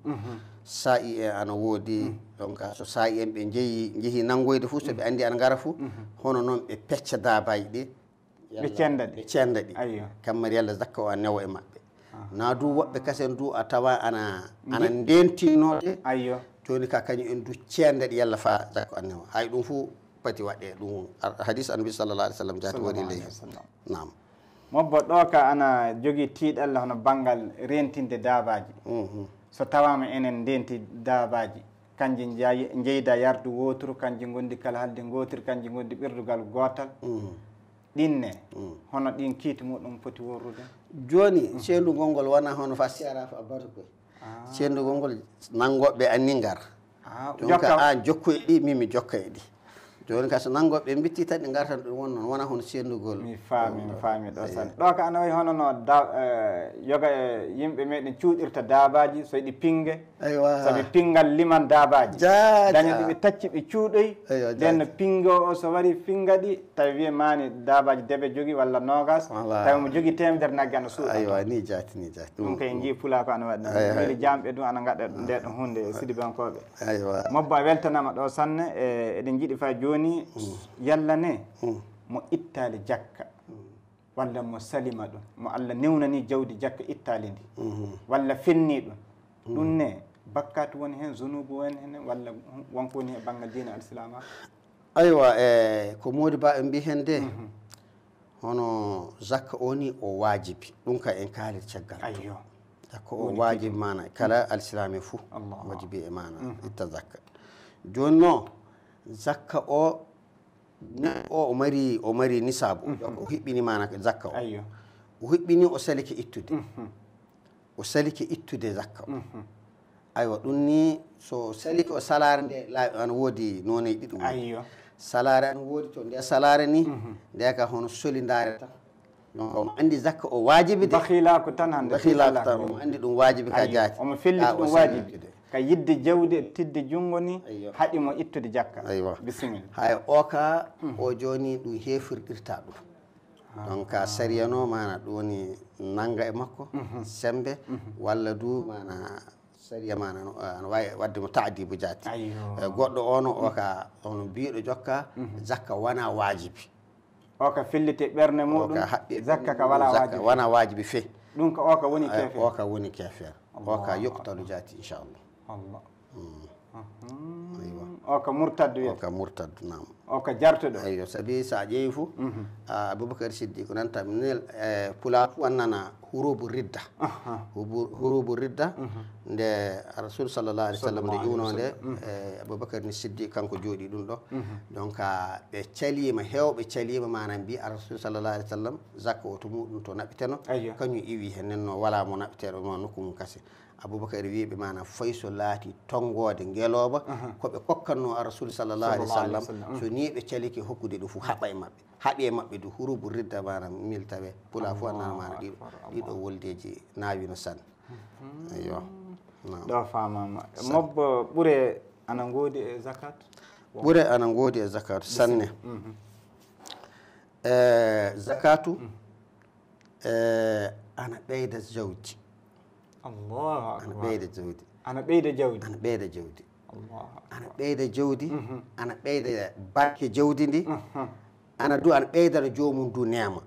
sa'i en ana woodi donc so sa'i en ɓe jeehi nangoyde foof soɓe andi ana gara foof hono noon ɓe pecca dabaji ɗi ɓe cenda ɗi kammari yalla zakka o a newo e maɓɓe na du woɓɓe kasen du a tawa ana ndentinode joni ka kañum en du cenda ɗi yalla fa zakka o a newo hay ɗum fo pati waɗe ɗum hadis annabi sallallah alih w sallam jati woni leydi nam mobbo ɗo ka ana jogui tiiɗalla hono banggal rentinde dabaji so tawama enen ndenti dabaji kanji jeyda yardu woturu kanji gondi kala halde gotir kanji gondi ɓirdugal gotal ɗinne hono ɗin kiiti muɗum foti worrude joni cendugol ngol wona hono fa siyara fa batu koy cendugol ngol nangoɓe anni ngar donc an jokku e ɗi min mi jokka e ɗi joni ka so nangoɓe bitti tan ɗi gartan ɗum won noon wona hono cendugol mi faami ɗo tan ɗo ka ana wayi hono no yoga e yimɓe meɗen cuuɗirta daabaji so ɗi pingue sabi pingal liman daabaji daña ɗiɓe tacci ɓe cuuɗoy nden pingue o so wari pinga ɗi tawi wiye mani daabaji deɓe jogui walla nogas tawi mo jogui temedere nagge ana suuɗa aywa ni jaati ɗum kay jii pula ko ana waɗi ɗum wili jamɓe ɗum ana gaɗa nde ɗo hunde sidibankoɓe mobbo a weltanama ɗo sanne eɗen jiiɗi fa joni yalla ne mo ittali jakka walla mo salima ɗum mo Allah newnani jawdi jakka ittali ndi walla fenni ɗum ɗum ne bakkatu woni hen zunubu woni hen walla wonko woni e banggal dina alislama aywa ko Mody Ba en mbi hen de hono zakka o ni o wajibi ɗum ka en kaali caggal ayyo zakka o wajibi mana kala alislami fou wajibi e mana itta zakka joni noon zakka o o mari nisabu o hiɓɓini mana zakka o hiɓɓini o salike ittude o salike ittude zakka o aywa ɗum ni so salike o salare nde laaɓi ana woodi none ɗiɗi woodi salare ana woodi to nde salare ni nde ka hono solidare tan donc omo andi zakka o wajibi de bakhilako tan hande bakhilako tan omo andi ɗum wajibi ka jaati omo felliti ɗum wajibi ka yidde jawdi tidde jungo ni haɗimo ittude jakka bisimilla hay o ka o joni ɗum hefirɗirta ɗum donc a sariyano mana ɗum woni nanga e makko sembe walla du mana sariya mana ana wawi wadde mo taadibu jaati goɗɗo ono o ka ono mbiɗo jokka zakka wona wajibi o ka fellite ɓerde muɗum zakka ka wona wajibi fe ɗum ka o ka woni kefe o ka woni kefe o ka yuqtalu jaati inchallah Allah o ka murtaddu o ka murtaddu nam o ka jartuɗo eyyo saabi sa ƴeewi fo Aboubacar Siddi ko nanta minel pula fu wannana hurubu ridda hurubu ridda nde rasul sallallah alih w sallam nde ƴuwnode Aboubacar ni Siddi kanko jooɗi ɗum ɗo donc ɓe calima hewɓe calima manam mbi a rasul sallallah alih w sallam zakka o to muɗum to naɓiteno kañum iwi hen nenno wala mo naɓiteɗo ma nokku mum kase Aboubacar wiɓe mana fay so laati tongode ngeloba koɓe kokkanno a rasul sallallah alih w sallam so ni ɓe caliki hokkude ɗo fo haɓa e mabɓe haaɓi e mabɓe du hurubu ridda manam mil tawe pula fo annana mana ɗiɗo woldeji nawino sanne eyyo ɗo famama mobbo ɓuure ana goodi e zakat ɓuure ana goodi e zakat sanne zakatu ana ɓeyda jawdi ana ɓeyda jawdi ana ɓeyda jawdi ana ɓeyda jawdi ana ɓeyda jawdi ana ɓeyda barke jawdi ndi ana du ana ɓeydana jomum du nema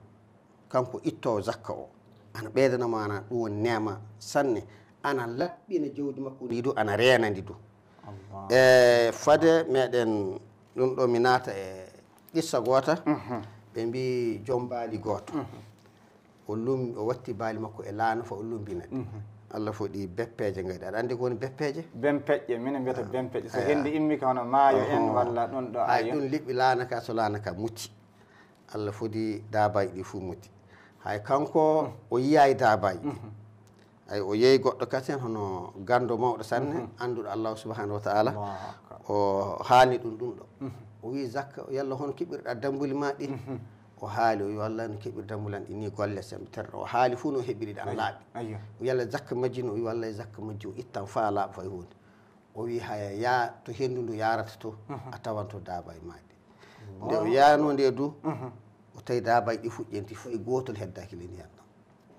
kanko ittowo zakka o ana ɓeydanamo ana ɗum woni nema sanne ana laɓɓina jawdi makko ndi du ana renadi du fade meɗen ɗum ɗo mi naata e qissa goota ɓe mbi joom baali gooto o watti baali makko e laana fo o lumbina Allah foɗi beppeje gayɗi aɗa andi ko woni beppeje bempeƴƴe minen mbiyata bempeƴƴe so henndi immi ka hono maayo en walla ɗon ɗo hay ɗum liɓɓi laana ka so laana ka mutti Allah foɗi dabaji ɗi fuu mutti hay kanko o yiyayi dabaji ɗi ay o yeeyi goɗɗo katen hono gando mawɗo sanne anduɗo Allah subhanahu wa taala o haali ɗum ɗum ɗo o wi zakka yalla hono keɓirɗa dambuli ma ɗi o haali o wi wallah no keɓir dambulan ɗi ni golle sembe terɗo o haali fuu no heɓiri ɗan laaɓi o yalla zakka majji no o wi wallah zakka majji o ittan fa laaɓa fay hunde o wi haya ya to henndu ndu yarata to a tawanto dabaji maɗi nde o yano nde du o tawi dabaji ɗi fuƴƴenti foye gotol heddaki le ndiyan ɗon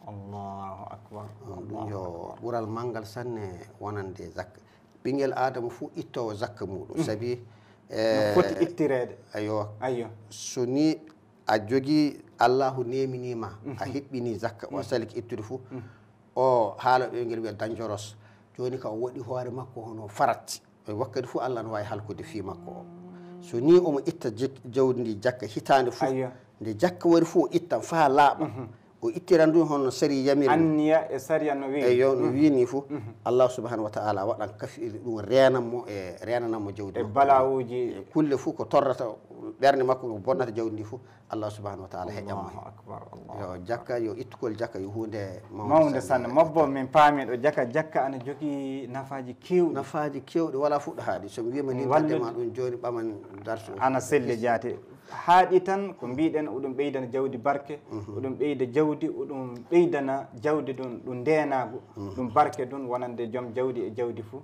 allahu akbar ɗum yo ɓuural manngal sanne wonande zakka ɓinguel adama fuu ittowo zakka muɗum saabi foti ittirede ayo so ni a jogui allahu neminima a heɓɓini zakka o saliki ittude fou o haala ɓe ngel wiya dangeros joni ka o waɗi hoore makko hono faratti wakkati fou allah no wawi halkude fi makko o so ni omo itta jawdi ndi jakka hitande fou nde jakka wari fou o ittan fa laaɓa o ittiran ɗum hono sari yamiri anniya e sariya no wi eyo no wini fof Allah subhanahu wa ta'ala waɗan kafiri ɗum renanmo e renanamo jawdi e balawuji kulle fof ko torrata ɓerde makko ko bonnata jawdi ndi fof Allah subhanahu wa ta'ala heƴƴammo yo jakka yo ittugol jakka yo hunde mawde sanne mabbo min paami ɗo jakka ana jogii nafaji kewɗi wala fuɗɗo haaɗi somi wima ni waddema ɗum joni ɓaman darsu ana selli jaate haaɗi tan ko mbiɗen oɗum ɓeydana jawdi barke oɗum ɓeyda jawdi oɗum ɓeydana jawdi ɗum ndenago ɗum barke ɗum wonande joom jawdi e jawdi fou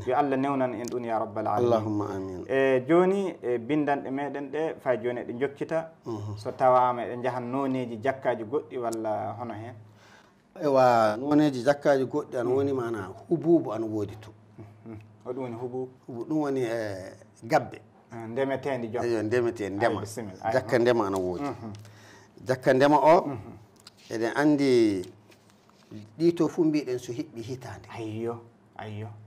yo Allah newnan en ɗum ya rabbal alamin allahumma amin e joni e bindanɗe meɗen ɗe fay joni eɗe jokkita so tawama eɗe jaahan noneji jakkaji goɗɗi walla hono hen ewa noneji jakkaji goɗɗi ana woni mana hububu ana woodi to hoɗum woni hububu ɗum woni e gabbe ndemetedi joom eyo ndemete ndema jakka ndema ana woodi jakka ndema o eɗen andi ɗi to fuu mbiɗen so hiɓɓi hitande ayyo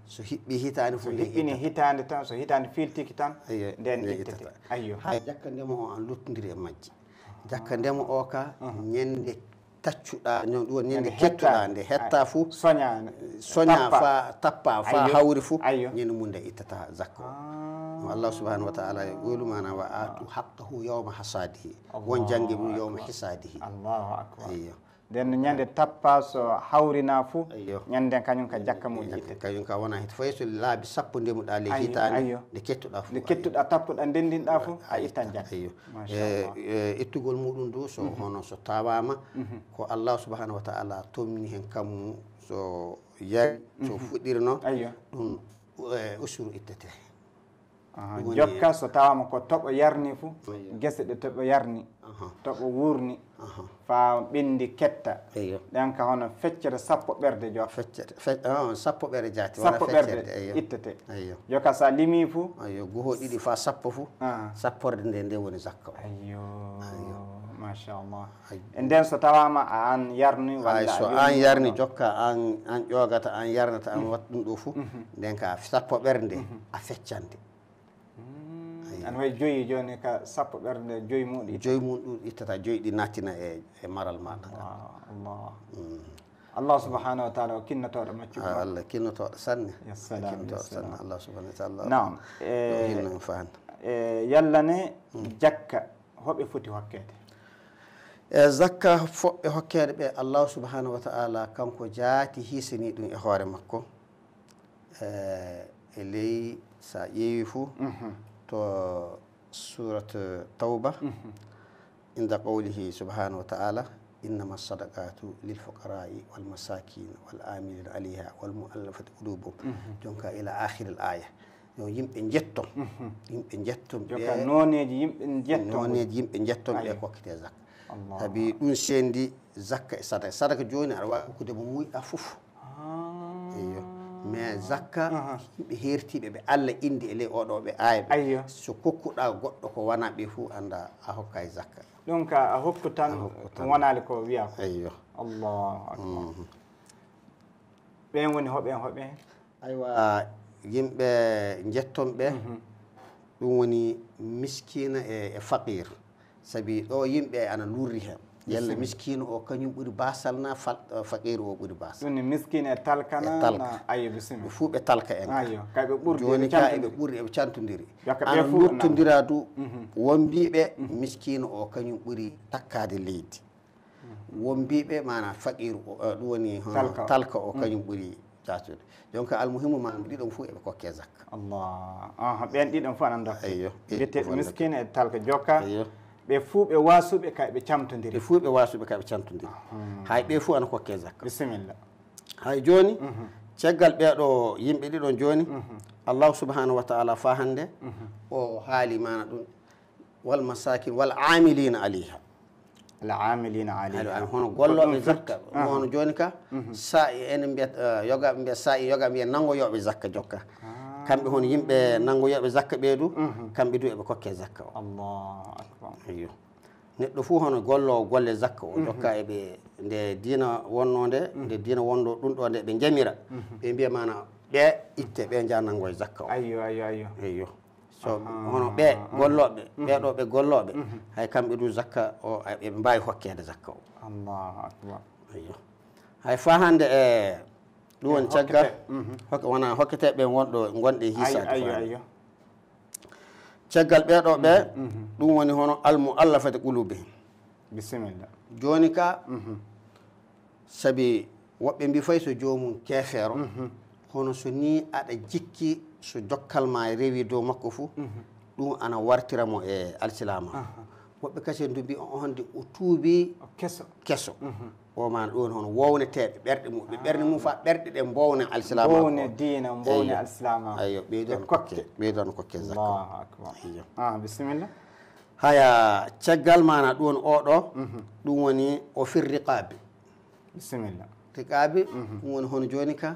so hiɓɓi hitande so hiɓɓini hitande tan so hitande filtiki tan nden ittete ayyo hay jakka ndema o an luttodiri e majji jakka ndema o ka ñande taccuɗa ɗum woni ñande kettuɗa nde hetta fuu soña fa tappa fa hawri fuu ñande mum nde ittata zakka o Allah subhanahu wa ta'ala ɓolu mana wa atu haqqahu yawma hasadihi won jangge mum yawma hisadihi Allahu akbar nden ñande tappa so hawrina fuu ñanden kañum ka jakka mum itte kañum ka wona hit fayi so laabi sappo ndemuɗa le hitande nde kettuɗa fuu nde kettuɗa tappuɗa ndendinɗa fuu a ittan jakka ittugol muɗum du so hono so tawama ko Allah subhanahu wa ta'ala tomni hen kammu so yari so fuɗɗirno ɗum usuru ittete jokka so tawama ko toɓo yarni fuu guese ɗe toɓo yarni toɓo wurni fa ɓendi ketta ɗen ka hono feccere sappo ɓerde jo sappo ɓerde jati sappo ɓerde ittete jokka sa limi fuu goho ɗiɗi fa sappo fuu sapporde nde nde woni zakka machallah e nden so tawama a an yarni walla so an yarni jokka an ƴogata an yarnata an wat ɗum ɗo fuu nden ka sappo ɓerde a feccande an way joyi joni ka sappo ɓerde joyi muɗum joyi mum ɗum ittata joyi ɗi nattina e maral maɗa Allah subhanahu wa ta'ala o kinnotoɗo maccu Allah kinnotoɗo sanne kinnotoɗo sanne Allah subhanahu wa ta'ala nam hinno fahan yallane jakka hoɓe foti hokkede e zakka foɓɓe hokkede ɓe Allah subhanahu wa ta'ala kanko jaati hisani ɗum e hoore makko e ley sa ƴeewi fuu to surat tawba inda qawlihi subhanahu wa ta'ala innama sadaqatu lilfuqarai walmasakin wal amilina alayha walmuallafati qulubuhum jonka ila akhir al aya yo yimɓe jetton ɓe noneji yimɓe jetton ɓe kokkete zakka saabi ɗum sendi zakka e sadaka joni aɗa wawi hokkude mo muyɗa foof eyo mais zakka yimɓe hertiɓe ɓe Allah indi e ley oɗo ɓe ayɓe so kokkuɗa goɗɗo ko wona ɓe fuu anda a hokka e zakka ɗum ka a hokku tan wonali ko wiya ko eyyo allahu akbar ɓen woni hoɓe aywa yimɓe jettonɓe ɗum woni miskina e faqir saabi ɗo yimɓe ana lurri hen yalla miskino o kañum ɓuuri basal na faqiru o ɓuuri basal ɗum ni miskine e talkana ayo bisimilla fuu ɓe talka en kaɓe ɓurdi joni ka eɓe ɓuuri eɓe cantodiri ana luttodira du wonbiɓe miskino o kañum ɓuuri takkade leydi wonbiɓe mana faqiru ɗum woni talka o kañum ɓuuri jatude donc almuhimu ma ɗiɗon fuu eɓe kokke zakka Allah ɓen ɗiɗon fuu anan dokka eyyo wiyete miskine e talka jokka ɓe fuu ɓe wasuɓe kayɓe camtodiri ɓe fuu ɓe wasuɓe kayɓe camtodiri hay ɓe fuu ana kokke zakka bisimilla hay joni caggal ɓeɗo yimɓe ɗiɗon joni Allah subhanahu wa ta'ala fa hande o haali mana ɗum wal masakin wal amilina alayha hono golloɓe zakka hono joni ka sa ene mbiyat yogaɓe mbiya sa yoga mbiya nangoyoɓe zakka jokka kamɓe hono yimɓe nangoyoɓe zakka ɓeedu kamɓe du eɓe kokke zakka o allahu akbar eyyo neɗɗo fuu hono gollowo golle zakka o jokka eɓe nde diina wonno nde diina wonno ɗum ɗo nde ɓe jamira ɓe mbiya mana ɓe itte ɓe janango e zakka o ayyo eyyo so hono ɓe golloɓe ɓeɗo ɓe golloɓe hay kamɓe du zakka o ɓe mbawi hokkede zakka o Allahu akbar ayyo hay fa hande ɗum woni caggal wona hokketeɓe gonɗe hisade ayyo caggal ɓeɗo ɓe ɗum woni hono almuallafati qulubihim bisimilla joni ka saabi woɓɓe mbi fay so jomum kefeero hono so ni aɗa jikki so jokkal ma rewi dow makko fuu ɗum ana wartiramo e alsilama woɓɓe kasi ndu mbi onde o tuubi kesso o mana ɗum hono wowneteɓe ɓerɗe mum ɓe ɓerde mum fa ɓerɗe ɗe mbowne alsilama bowne dina bowne alsilama ayyo ɓeydono kokke zakka bisimilla haya caggal mana ɗum oɗo ɗum woni o fir riqabi bisimilla riqabi ɗum woni hono joni ka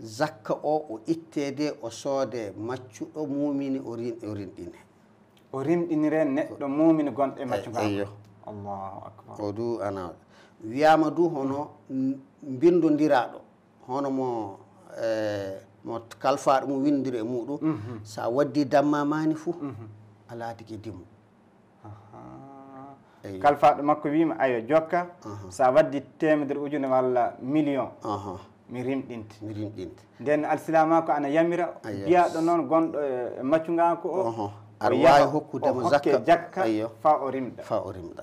zakka o ittede o soode maccuɗo mumini o rinɗine o rimɗinire neɗɗo mumini gonɗo e maccuga eyyo Allahu akbar o du ana wiyama du hono bindodiraɗo hono mo kalfaɗo mo windiri e muɗum sa waddi dammamani fuu ala tigui dimmo kalfaɗo makko wima ayo jokka sa waddi temedere ujune walla million mi rimɗinte nden alsilama ko ana yamira biyaɗo noon gonɗo e maccugako o aɗa wawi hokkudemo jakka fa o rimɗa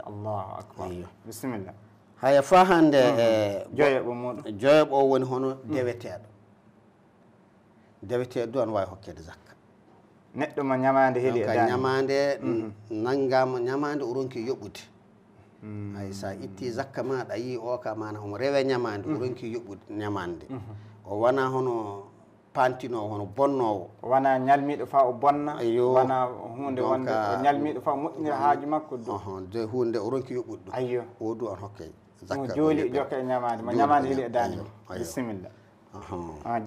Allahu akbar bisimilla haya fa hande joyoɓo muɗum joyoɓo o woni hono deweteɗo ana wawi hokkede zakka neɗɗo mo ñamade heeli e dani ñamade naggama ñamade o ronki yoɓɓude hay sa itti zakka ma ɗa yi o ka mana omo rewe ñamade o ronki yoɓɓude ñamande o wona hono pantinowo hono bonnowo wona ñalmiɗo fa o bonna wona hunde wonde o ñalmiɗo fa o moƴƴinira haaju makko de hunde o ronki yoɓɓude ɗum ayyo o du on hokke zakka jooli jokka e ñamade mo ñamade heeli e dani bisimilla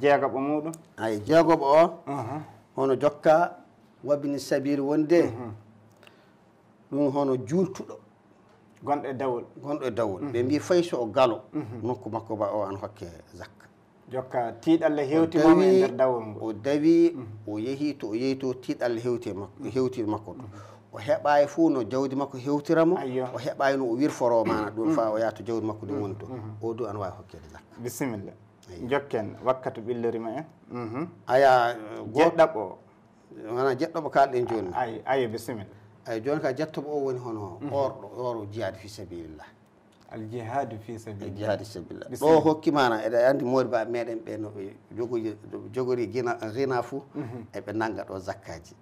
jeegoɓo muɗum ay jeegoɓo o hono jokka wabini sabili wonde ɗum hono juultuɗo gonɗo e dawol ɓe mbi fay so o galo nokku makko ba o an hokke zakka jokka tiiɗalla hewtimamo e nder dawol ngol o dawi o yeehi to o yeehi to tiiɗalla hewti makko ɗum o heɓayi fuu no jawdi makko hewtiramo o heɓayi no o wirforo mana ɗum fa o yaha to jawdi makko ɗum woni to o du ana wawi hokkede zakka bisimilla jokken wakkatu ɓillorima en aya jeɗɗaɓo o wona jeɗɗoɓo kalɗen joni ayo bisimilla ay joni ka jettoɓo o woni hono orɗo jihad fi sabilillah aljihadu fi sabilillah jihadi sabilillah ɗo hokkimana eɗa andi modi ba meɗen ɓe no ɓe jogori gina fuu eɓe nanga ɗo zakkaji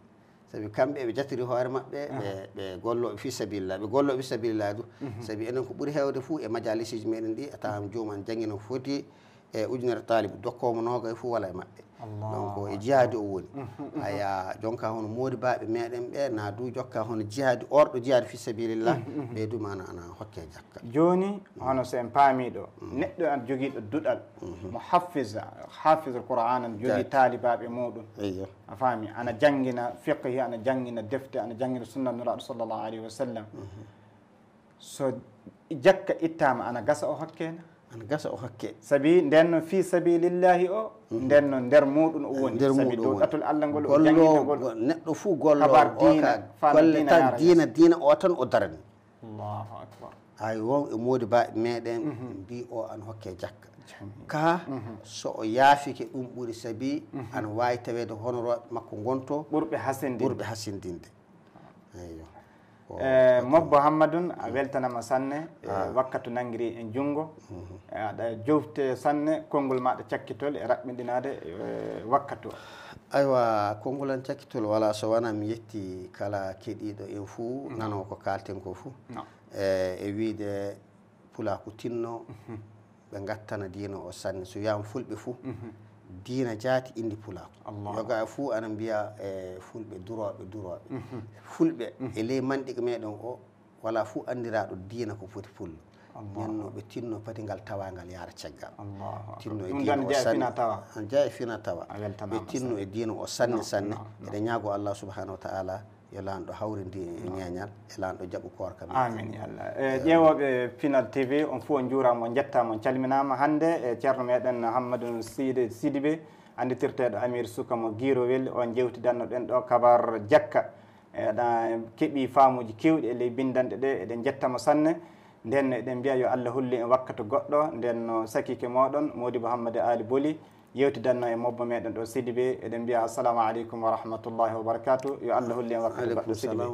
saabi kamɓe eɓe jattori hoore maɓɓe ɓe golloɓe fi sabilillah ɓe golloɓe fi sabilillah du saabi enen ko ɓuuri hewde fuu e majalisiji meɗen ɗi a tawan jomum an jangguino foti e ujunere talibu dokkomo noga fuu wala e maɓɓe donc e jihadi o woni aya jonka hono modi baɓe meɗen ɓe na du jokka hono jihadi orɗo jihadi fi sabilillah ɓe du mana ana hokke jakka joni hono so en paamiɗo neɗɗo an joguiɗo duɗal mo hafisal qouran an jogui talibaɓe muɗum a faami ana jangguina fiqhi ana jangguina defte ana jangguina sunna nuraɗo sallllahu alayhi wa sallam so jakka ittama ana gasa o hokkene ana gasa o hokke saabi ndenno fi sabilillahi o ndenno nder muɗum o woni saabi dow ɗatol Allah ngol o jangguinagol neɗɗo fuu gollogolle tan dina o tan o darani Allahu akbar ay won e modi baɓe meɗen mbi o an hokke jakka ka so o yaafike ɗum ɓuuri saabi ana wawi tawede honoroɓe makko gonto ɓurɓe hasindinde eyyo Mobbo Hammadoune a weltanama sanne wakkatu nanguiri en junggo aɗa jofte sanne konngol maɗa cakkitol e raɓɓiɗinade wakkatu o aywa konngol an cakkitol wala so wona mi yetti kala keɗiɗo en fuu nano ko kalten ko fuu e wiide pulaku tinno ɓe gattana diina o sanne so wiyama fulɓe fuu diina jaati indi pulaku yoga fuu ana mbiya e fulɓe duroɓe fulɓe e ley manɗiga meɗen o wala fuu andiraɗo diina ko foti pullo ñanno ɓe tinno pati ngal tawagal yaara caggal tinno e diina o sanne jeeya e fina tawa ɓe tinno e diina o sanne sanne eɗe ñaago Allah subahanahu wa taala yo lanɗo hawrindi e ñeñal e lanɗo jaaɓu korka amin ya Allah ƴeewoɓe Pinal TV on fof on juurama on jettama on calminama hande e ceerno meɗen Hammadoune Sidibé anditirteɗo Amir Suka mo Guirowel on jewtidanno ɗen ɗo kabar jakka eɗa keeɓi faamuji kewɗi e ley bindanɗe ɗe eɗen jettamo sanne nden eɗen mbiya yo Allah hulli en wakkati goɗɗo nden no sakike moɗon Modibo Hammadou Ali Boli yewtidanno e mobbo meɗen ɗo Sidibé eɗen mbiya assalamu aleykum wa rahmatullahi wa barakatuh yo Allah hulli en wakkati goɗɗo Sidibé.